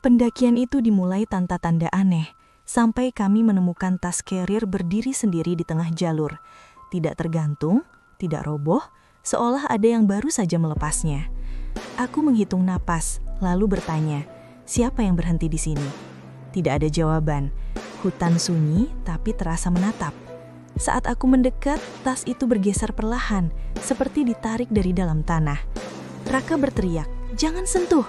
Pendakian itu dimulai tanpa tanda aneh, sampai kami menemukan tas carrier berdiri sendiri di tengah jalur. Tidak tergantung, tidak roboh, seolah ada yang baru saja melepasnya. Aku menghitung napas, lalu bertanya, siapa yang berhenti di sini? Tidak ada jawaban. Hutan sunyi, tapi terasa menatap. Saat aku mendekat, tas itu bergeser perlahan, seperti ditarik dari dalam tanah. Raka berteriak, "Jangan sentuh!"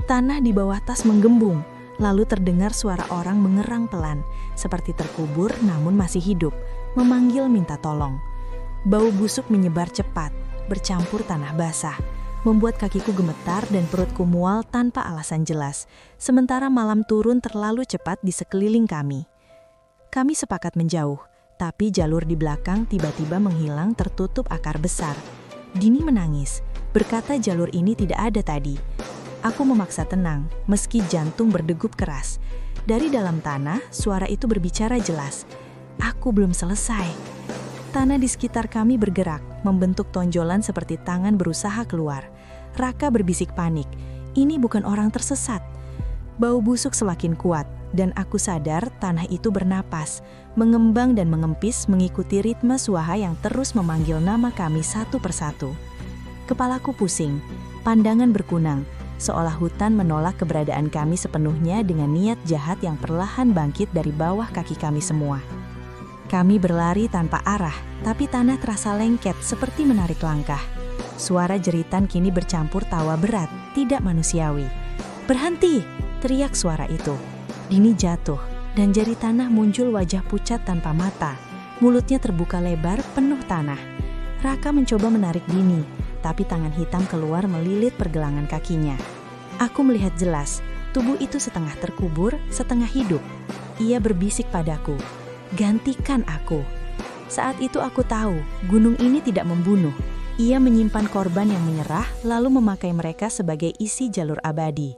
Tanah di bawah tas menggembung, lalu terdengar suara orang mengerang pelan, seperti terkubur namun masih hidup, memanggil minta tolong. Bau busuk menyebar cepat, bercampur tanah basah, membuat kakiku gemetar dan perutku mual tanpa alasan jelas, sementara malam turun terlalu cepat di sekeliling kami. Kami sepakat menjauh, tapi jalur di belakang tiba-tiba menghilang tertutup akar besar. Dini menangis, berkata jalur ini tidak ada tadi. Aku memaksa tenang, meski jantung berdegup keras. Dari dalam tanah, suara itu berbicara jelas. Aku belum selesai. Tanah di sekitar kami bergerak, membentuk tonjolan seperti tangan berusaha keluar. Raka berbisik panik, ini bukan orang tersesat. Bau busuk semakin kuat, dan aku sadar tanah itu bernapas, mengembang dan mengempis mengikuti ritme suara yang terus memanggil nama kami satu persatu. Kepalaku pusing, pandangan berkunang, seolah hutan menolak keberadaan kami sepenuhnya dengan niat jahat yang perlahan bangkit dari bawah kaki kami semua. Kami berlari tanpa arah, tapi tanah terasa lengket seperti menarik langkah. Suara jeritan kini bercampur tawa berat, tidak manusiawi. "Berhenti!" teriak suara itu. Dini jatuh, dan jari tanah muncul wajah pucat tanpa mata. Mulutnya terbuka lebar, penuh tanah. Raka mencoba menarik Dini, tapi tangan hitam keluar melilit pergelangan kakinya. Aku melihat jelas, tubuh itu setengah terkubur, setengah hidup. Ia berbisik padaku, "Gantikan aku." Saat itu aku tahu, gunung ini tidak membunuh. Ia menyimpan korban yang menyerah, lalu memakai mereka sebagai isi jalur abadi.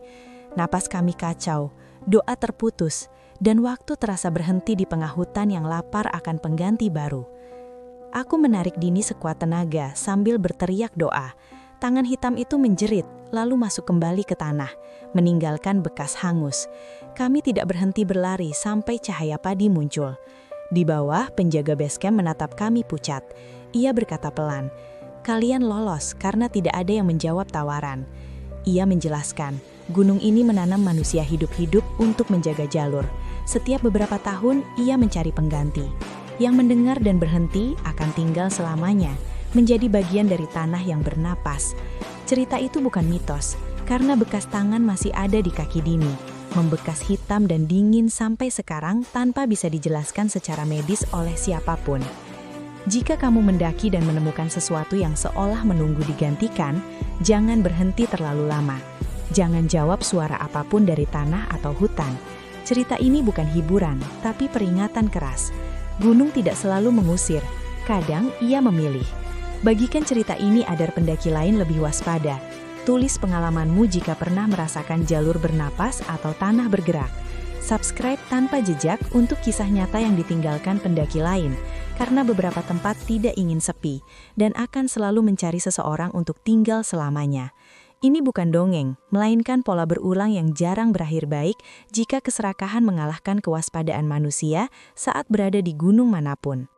Napas kami kacau, doa terputus, dan waktu terasa berhenti di tengah hutan yang lapar akan pengganti baru. Aku menarik Dini sekuat tenaga sambil berteriak doa. Tangan hitam itu menjerit, lalu masuk kembali ke tanah, meninggalkan bekas hangus. Kami tidak berhenti berlari sampai cahaya padi muncul. Di bawah, penjaga base camp menatap kami pucat. Ia berkata pelan, "Kalian lolos karena tidak ada yang menjawab tawaran." Ia menjelaskan, gunung ini menanam manusia hidup-hidup untuk menjaga jalur. Setiap beberapa tahun, ia mencari pengganti. Yang mendengar dan berhenti akan tinggal selamanya, menjadi bagian dari tanah yang bernapas. Cerita itu bukan mitos, karena bekas tangan masih ada di kaki Dini, membekas hitam dan dingin sampai sekarang tanpa bisa dijelaskan secara medis oleh siapapun. Jika kamu mendaki dan menemukan sesuatu yang seolah menunggu digantikan, jangan berhenti terlalu lama. Jangan jawab suara apapun dari tanah atau hutan. Cerita ini bukan hiburan, tapi peringatan keras. Gunung tidak selalu mengusir, kadang ia memilih. Bagikan cerita ini agar pendaki lain lebih waspada. Tulis pengalamanmu jika pernah merasakan jalur bernapas atau tanah bergerak. Subscribe tanpa jejak untuk kisah nyata yang ditinggalkan pendaki lain, karena beberapa tempat tidak ingin sepi, dan akan selalu mencari seseorang untuk tinggal selamanya. Ini bukan dongeng, melainkan pola berulang yang jarang berakhir baik jika keserakahan mengalahkan kewaspadaan manusia saat berada di gunung manapun.